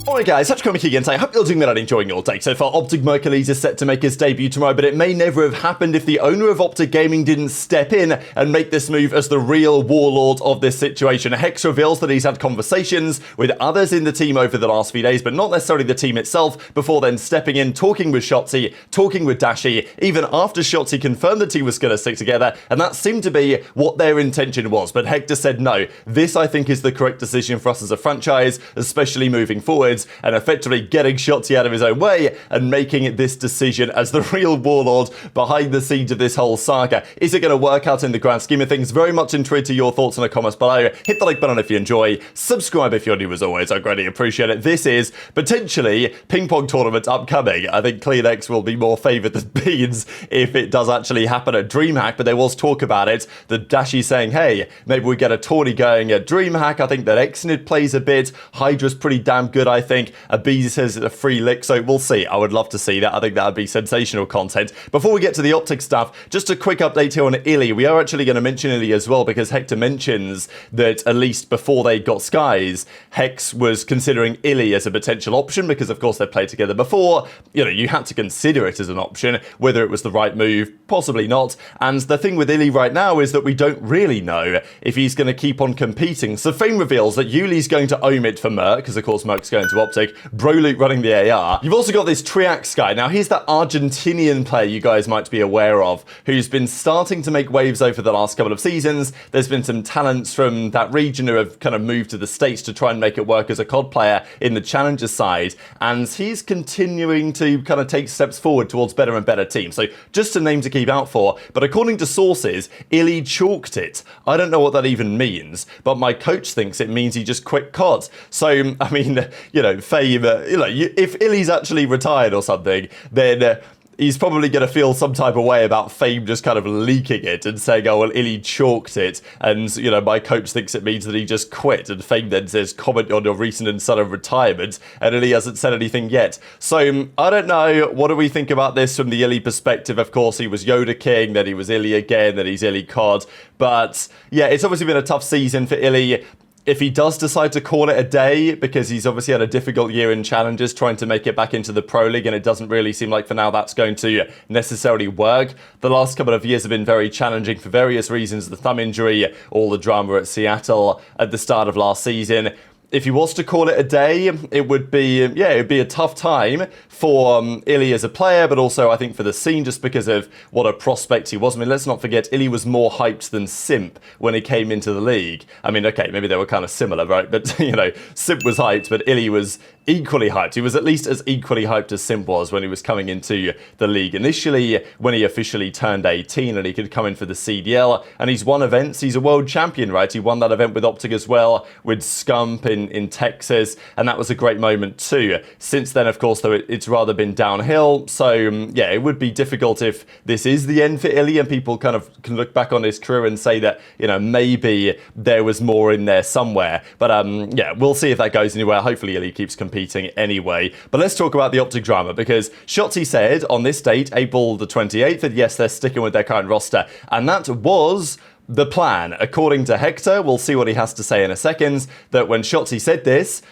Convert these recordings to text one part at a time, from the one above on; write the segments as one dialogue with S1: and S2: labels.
S1: Alright guys, such comic again, so I hope you're doing well and enjoying your day. So far, OpTic MercuLes is set to make his debut tomorrow, but it may never have happened if the owner of OpTic Gaming didn't step in and make this move as the real warlord of this situation. Hex reveals that he's had conversations with others in the team over the last few days, but not necessarily the team itself, before then stepping in, talking with Shotzzy, talking with Dashy, even after Shotzzy confirmed the team was going to stick together, and that seemed to be what their intention was. But Hector said, no, this I think is the correct decision for us as a franchise, especially moving forward, and effectively getting Shotzzy out of his own way and making this decision as the real warlord behind the scenes of this whole saga. Is it going to work out in the grand scheme of things? Very much intrigued to your thoughts in the comments below. Hit the like button if you enjoy. Subscribe if you're new as always. I greatly appreciate it. This is potentially ping pong tournament upcoming. I think CleanX will be more favoured than beans if it does actually happen at DreamHack, but there was talk about it. The Dashy saying, hey, maybe we get a tourney going at DreamHack. I think that Xnid plays a bit. HyDra's pretty damn good, I think. aBeZy says it's a free lick, so we'll see. I would love to see that. I think that would be sensational content. Before we get to the OpTic stuff, just a quick update here on Illy. We are actually going to mention Illy as well, because Hector mentions that at least before they got Skyz, Hex was considering Illy as a potential option, because of course they played together before. You know, you had to consider it as an option. Whether it was the right move, possibly not. And the thing with Illy right now is that we don't really know if he's going to keep on competing. So Fame reveals that Yuli's going to omit for Merc, because of course Merc's going to OpTic. Broluke running the AR. You've also got this Triax guy. Now he's that Argentinian player you guys might be aware of, who's been starting to make waves over the last couple of seasons. There's been some talents from that region who have kind of moved to the States to try and make it work as a COD player in the Challenger side, and he's continuing to kind of take steps forward towards better and better teams. So just a name to keep out for, but according to sources, Illy chalked it. I don't know what that even means, but my coach thinks it means he just quit COD. So, I mean, you know, Fame, if Illy's actually retired or something, then he's probably going to feel some type of way about Fame just kind of leaking it and saying, oh, well, Illy chalked it. And, you know, my coach thinks it means that he just quit. And Fame then says, comment on your recent and sudden retirement. And Illy hasn't said anything yet. So, I don't know. What do we think about this from the Illy perspective? Of course, he was Yoda King, then he was Illy again, then he's Illy COD. But, yeah, it's obviously been a tough season for Illy. If he does decide to call it a day, because he's obviously had a difficult year in challenges trying to make it back into the Pro League, and it doesn't really seem like for now that's going to necessarily work. The last couple of years have been very challenging for various reasons. The thumb injury, all the drama at Seattle at the start of last season. If he was to call it a day, it would be, it'd be a tough time for Illy as a player, but also I think for the scene, just because of what a prospect he was. I mean, let's not forget, Illy was more hyped than Simp when he came into the league. I mean, okay, maybe they were kind of similar, right? But, you know, Simp was hyped, but Illy was equally hyped. He was at least as equally hyped as Simp was when he was coming into the league. Initially, when he officially turned 18 and he could come in for the CDL, and he's won events. He's a world champion, right? He won that event with OpTic as well, with Scump in Texas, and that was a great moment too. Since then, of course, though, it's rather been downhill. So, yeah, it would be difficult if this is the end for Illy and people kind of can look back on his career and say that, you know, maybe there was more in there somewhere. But, yeah, we'll see if that goes anywhere. Hopefully, Illy keeps competing anyway. But let's talk about the OpTic drama, because Shotzzy said on this date, April the 28th, that yes, they're sticking with their current roster. And that was the plan. According to Hector, we'll see what he has to say in a second, that when Shotzzy said this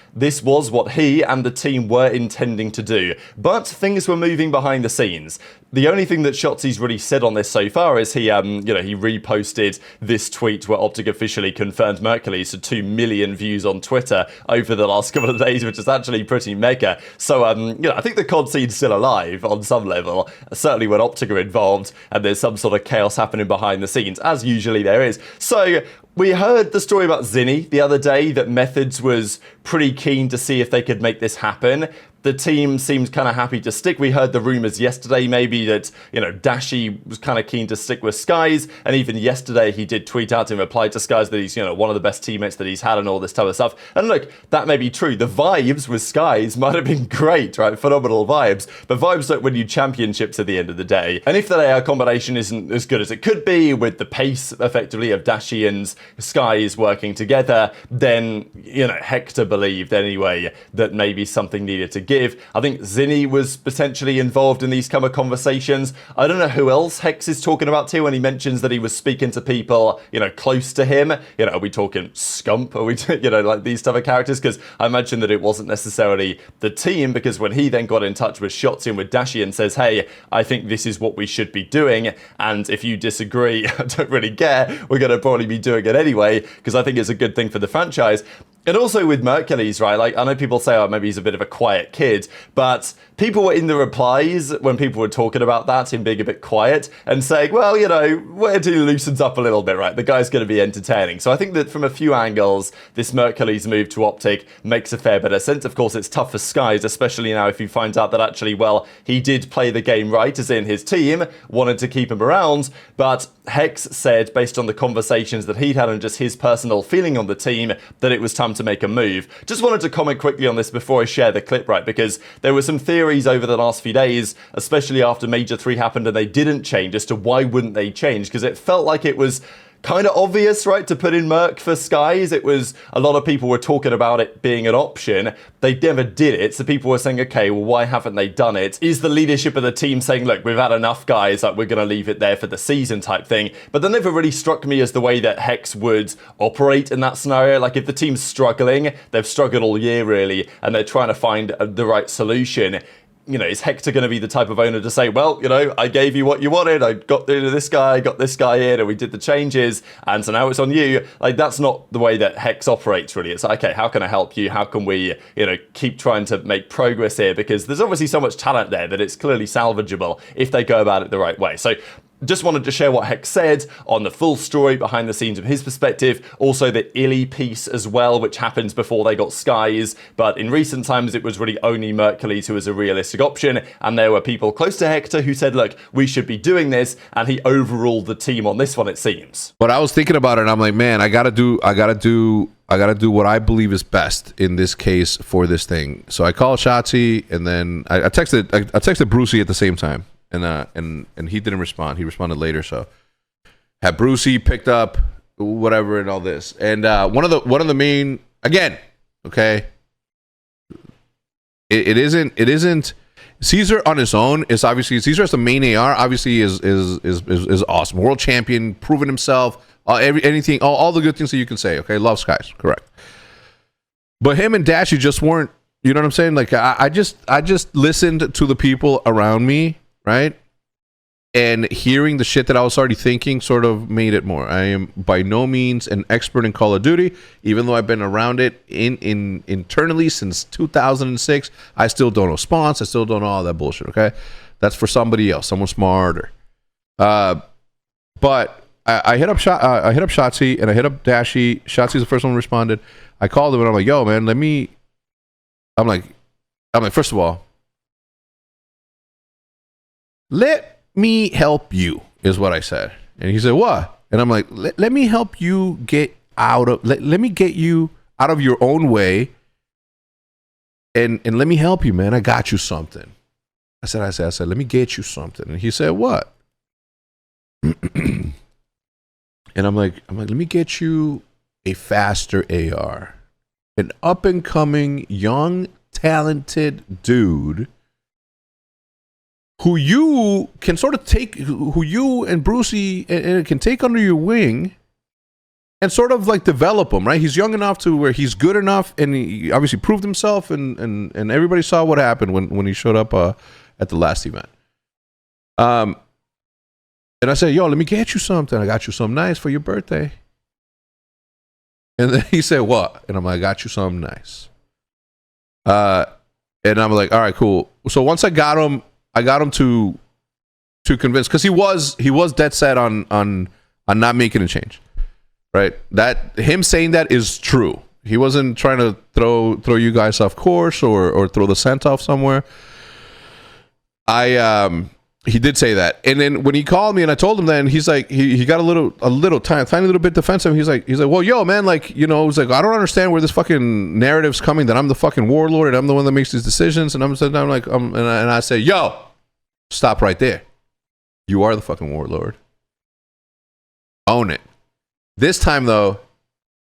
S1: was what he and the team were intending to do. But things were moving behind the scenes. The only thing that Shotzzy's really said on this so far is he reposted this tweet where OpTic officially confirmed MercuLes to 2 million views on Twitter over the last couple of days, which is actually pretty mega. So, I think the COD scene's still alive on some level, certainly when OpTic are involved and there's some sort of chaos happening behind the scenes, as usually there is. So, we heard the story about Zinni the other day, that Methods was pretty keen to see if they could make this happen. The team seemed kind of happy to stick. We heard the rumours yesterday maybe that, you know, Dashy was kind of keen to stick with Skyz, and even yesterday he did tweet out and reply to Skyz that he's, you know, one of the best teammates that he's had and all this type of stuff. And look, that may be true. The vibes with Skyz might have been great, right? Phenomenal vibes. But vibes don't win you championships at the end of the day. And if that AR combination isn't as good as it could be, with the pace effectively of Dashy and Skyz working together, then, you know, Hector believed anyway that maybe something needed to give. give. I think Zinni was potentially involved in these kind of conversations. I don't know who else Hex is talking about too when he mentions that he was speaking to people, you know, close to him. You know, are we talking Scump? Are we, you know, like these type of characters? Because I imagine that it wasn't necessarily the team, because when he then got in touch with Shotzzy and with Dashy and says, hey, I think this is what we should be doing, and if you disagree, I don't really care, we're going to probably be doing it anyway, because I think it's a good thing for the franchise. And also with MercuLes, right, like, I know people say, oh, maybe he's a bit of a quiet kid, but people were in the replies when people were talking about that, him being a bit quiet, and saying, well, you know, where he loosens up a little bit, right, the guy's going to be entertaining. So I think that from a few angles, this MercuLes move to OpTic makes a fair bit of sense. Of course, it's tough for Skyz, especially now if you find out that actually, well, he did play the game right, as in his team wanted to keep him around, but Hex said, based on the conversations that he'd had and just his personal feeling on the team, that it was time to make a move. Just wanted to comment quickly on this before I share the clip, right, because there were some theories over the last few days, especially after Major 3 happened and they didn't change, as to why wouldn't they change, because it felt like it was kind of obvious, right, to put in Merc for Skyz. It was, a lot of people were talking about it being an option. They never did it, so people were saying, okay, well, why haven't they done it? Is the leadership of the team saying, look, we've had enough, guys, like, we're going to leave it there for the season type thing? But that never really struck me as the way that Hex would operate in that scenario. Like, if the team's struggling, they've struggled all year, really, and they're trying to find the right solution, you know, is Hector going to be the type of owner to say, well, you know, I gave you what you wanted, I got rid of this guy, got this guy in, and we did the changes, and so now it's on you? Like, that's not the way that Hex operates, really. It's like, okay, how can I help you? How can we, you know, keep trying to make progress here? Because there's obviously so much talent there that it's clearly salvageable if they go about it the right way. So just wanted to share what Hex said on the full story behind the scenes from his perspective. Also the Illy piece as well, which happened before they got Skyz. But in recent times, it was really only MercuLes who was a realistic option. And there were people close to Hector who said, look, we should be doing this. And he overruled the team on this one, it seems.
S2: But I was thinking about it and I'm like, man, I gotta do what I believe is best in this case for this thing. So I called Shotzzy and then I texted Brucey at the same time. And he didn't respond. He responded later. So had Brucey picked up whatever and all this. And one of the main, again, okay, it isn't Caesar on his own. Is obviously Caesar as the main AR. Obviously is awesome. World champion, proven himself. Anything, all the good things that you can say. Okay, love Skyz, correct. But him and Dashy just weren't. You know what I'm saying? Like I just listened to the people around me. Right? And hearing the shit that I was already thinking sort of made it more. I am by no means an expert in Call of Duty, even though I've been around it internally since 2006. I still don't know spawns. I still don't know all that bullshit, okay? That's for somebody else, someone smarter. But I hit up Shotzzy and I hit up Dashy. Shotzy's the first one who responded. I called him and I'm like, yo, man, I'm like, first of all, let me help you, is what I said. And he said, what? And I'm like, let me help you get out of, let me get you out of your own way. And let me help you, man. I got you something. I said, let me get you something. And he said, what? And I'm like, let me get you a faster AR. An up and coming, young, talented dude who you can sort of take, who you and Brucey can take under your wing and sort of like develop him, right? He's young enough to where he's good enough, and he obviously proved himself, and everybody saw what happened when he showed up at the last event. And I said, yo, let me get you something. I got you something nice for your birthday. And then he said, what? And I'm like, I got you something nice. And I'm like, all right, cool. So once I got him to convince, because he was dead set on not making a change, right? That him saying that is true. He wasn't trying to throw you guys off course or throw the scent off somewhere. He did say that, and then when he called me and I told him that, and he's like, he got a tiny little bit defensive. He's like, well, yo, man, like, you know, he's like, I don't understand where this fucking narrative's coming, that I'm the fucking warlord and I'm the one that makes these decisions. And I'm like, and I say, yo, stop right there. You are the fucking warlord. Own it. This time, though,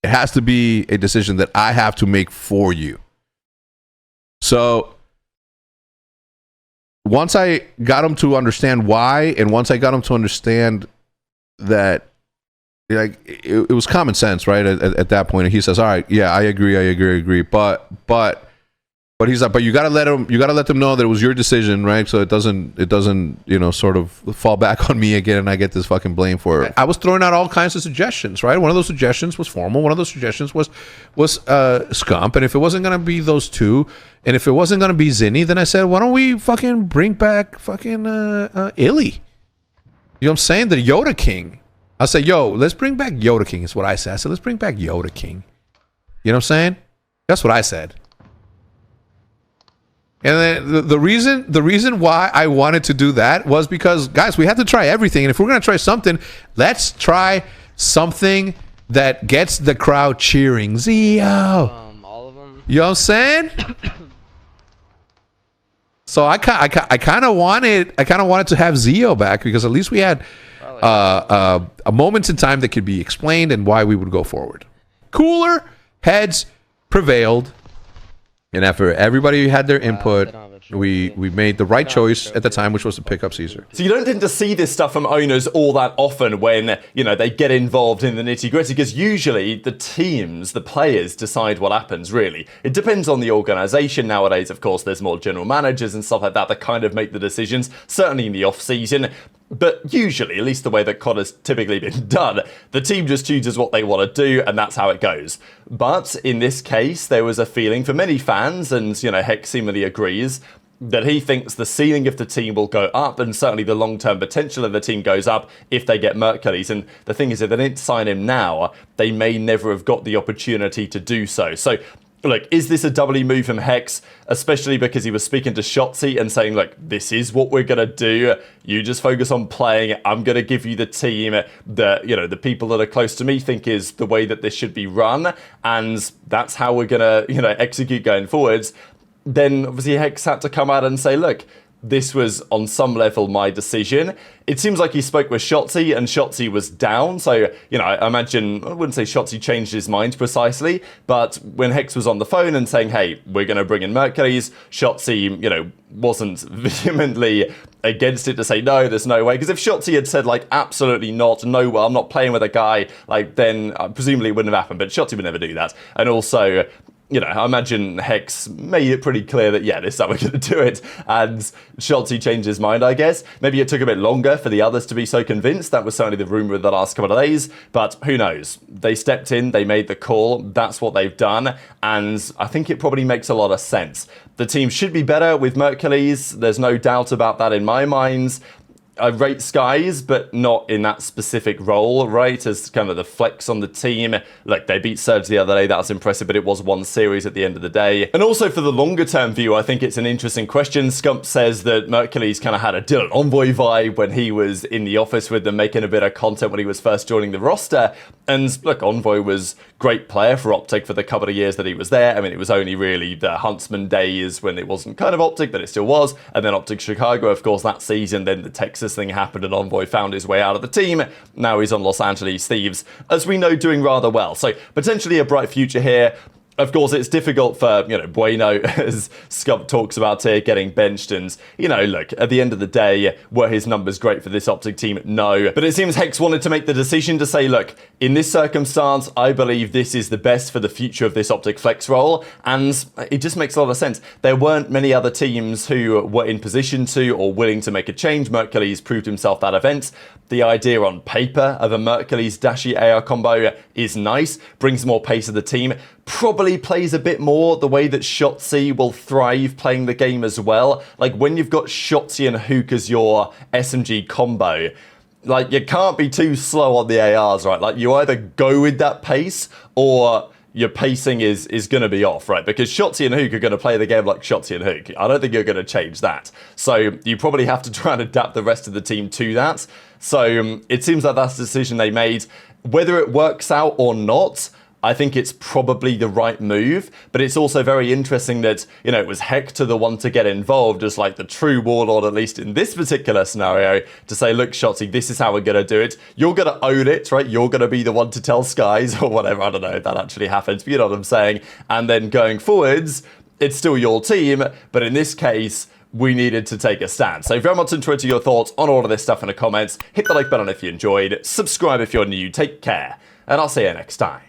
S2: it has to be a decision that I have to make for you. So once I got him to understand why, and once I got him to understand that, like, it was common sense, right? At that point, and he says, "All right, yeah, I agree, but he's like, but you gotta let them know that it was your decision, right? So it doesn't, sort of fall back on me again, and I get this fucking blame for it." I was throwing out all kinds of suggestions, right? One of those suggestions was formal. One of those suggestions was Scump, and if it wasn't gonna be those two, and if it wasn't gonna be Zinni, then I said, why don't we fucking bring back fucking Illy? You know what I'm saying? The Yoda King. I said, yo, let's bring back Yoda King, is what I said. I said, let's bring back Yoda King. You know what I'm saying? That's what I said. And then the reason why I wanted to do that was because, guys, we have to try everything. And if we're going to try something, let's try something that gets the crowd cheering. Zio.
S3: All of them.
S2: You know what I'm saying? So I kind of wanted to have Zio back, because at least we had a moment in time that could be explained and why we would go forward. Cooler heads prevailed. And after everybody had their input, we made the right choice at the time, which was to pick up CZR.
S1: So you don't tend to see this stuff from owners all that often when, they get involved in the nitty-gritty, because usually the teams, the players, decide what happens, really. It depends on the organisation nowadays. Of course, there's more general managers and stuff like that kind of make the decisions, certainly in the off-season. But usually, at least the way that COD has typically been done, the team just chooses what they want to do, and that's how it goes. But in this case, there was a feeling for many fans, and, Heck seemingly agrees, that he thinks the ceiling of the team will go up, and certainly the long-term potential of the team goes up if they get MercuLes. And the thing is, if they didn't sign him now, they may never have got the opportunity to do so. So, look, is this a doubly move from Hex, especially because he was speaking to Shotzzy and saying, look, this is what we're going to do. You just focus on playing. I'm going to give you the team that, the people that are close to me think is the way that this should be run. And that's how we're going to, execute going forwards. Then obviously Hex had to come out and say, look, this was on some level my decision. It seems like he spoke with Shotzzy and Shotzzy was down. So, I imagine, I wouldn't say Shotzzy changed his mind precisely, but when Hex was on the phone and saying, hey, we're going to bring in MercuLes, Shotzzy, wasn't vehemently against it to say, no, there's no way. Because if Shotzzy had said, like, absolutely not, no, well, I'm not playing with a guy, like, then presumably it wouldn't have happened. But Shotzzy would never do that. And also, I imagine Hex made it pretty clear that, yeah, this is how we're going to do it. And Shotzzy changed his mind, I guess. Maybe it took a bit longer for the others to be so convinced. That was certainly the rumour of the last couple of days. But who knows? They stepped in, they made the call. That's what they've done. And I think it probably makes a lot of sense. The team should be better with MercuLes. There's no doubt about that in my mind. I rate Skyz, but not in that specific role, right? As kind of the flex on the team. Like, they beat Surge the other day, that was impressive, but it was one series at the end of the day. And also for the longer term view, I think it's an interesting question. Scump says that MercuLes kind of had a Dylan Envoy vibe when he was in the office with them, making a bit of content when he was first joining the roster. And look, Envoy was great player for OpTic for the couple of years that he was there. I mean, it was only really the Huntsman days when it wasn't kind of OpTic, but it still was. And then OpTic Chicago, of course, that season. Then the Texas thing happened and Envoy found his way out of the team. Now he's on Los Angeles Thieves, as we know, doing rather well. So potentially a bright future here. Of course, it's difficult for, Bueno, as Scump talks about here, getting benched. And, look, at the end of the day, were his numbers great for this OpTic team? No. But it seems Hex wanted to make the decision to say, look, in this circumstance, I believe this is the best for the future of this OpTic flex role. And it just makes a lot of sense. There weren't many other teams who were in position to or willing to make a change. MercuLes proved himself that event. The idea on paper of a MercuLes Dashy AR combo is nice, brings more pace to the team, probably plays a bit more the way that Shotzzy will thrive playing the game as well. Like, when you've got Shotzzy and Huke as your SMG combo, like, you can't be too slow on the ARs, right? Like, you either go with that pace or your pacing is going to be off, right? Because Shotzzy and Huke are going to play the game like Shotzzy and Huke. I don't think you're going to change that. So you probably have to try and adapt the rest of the team to that. So it seems like that's the decision they made. Whether it works out or not, I think it's probably the right move, but it's also very interesting that, it was Hector the one to get involved as like the true warlord, at least in this particular scenario, to say, look, Shotzzy, this is how we're going to do it. You're going to own it, right? You're going to be the one to tell Skyz or whatever. I don't know if that actually happens, but you know what I'm saying. And then going forwards, it's still your team, but in this case, we needed to take a stand. So very much on Twitter your thoughts on all of this stuff in the comments. Hit the like button if you enjoyed. Subscribe if you're new. Take care. And I'll see you next time.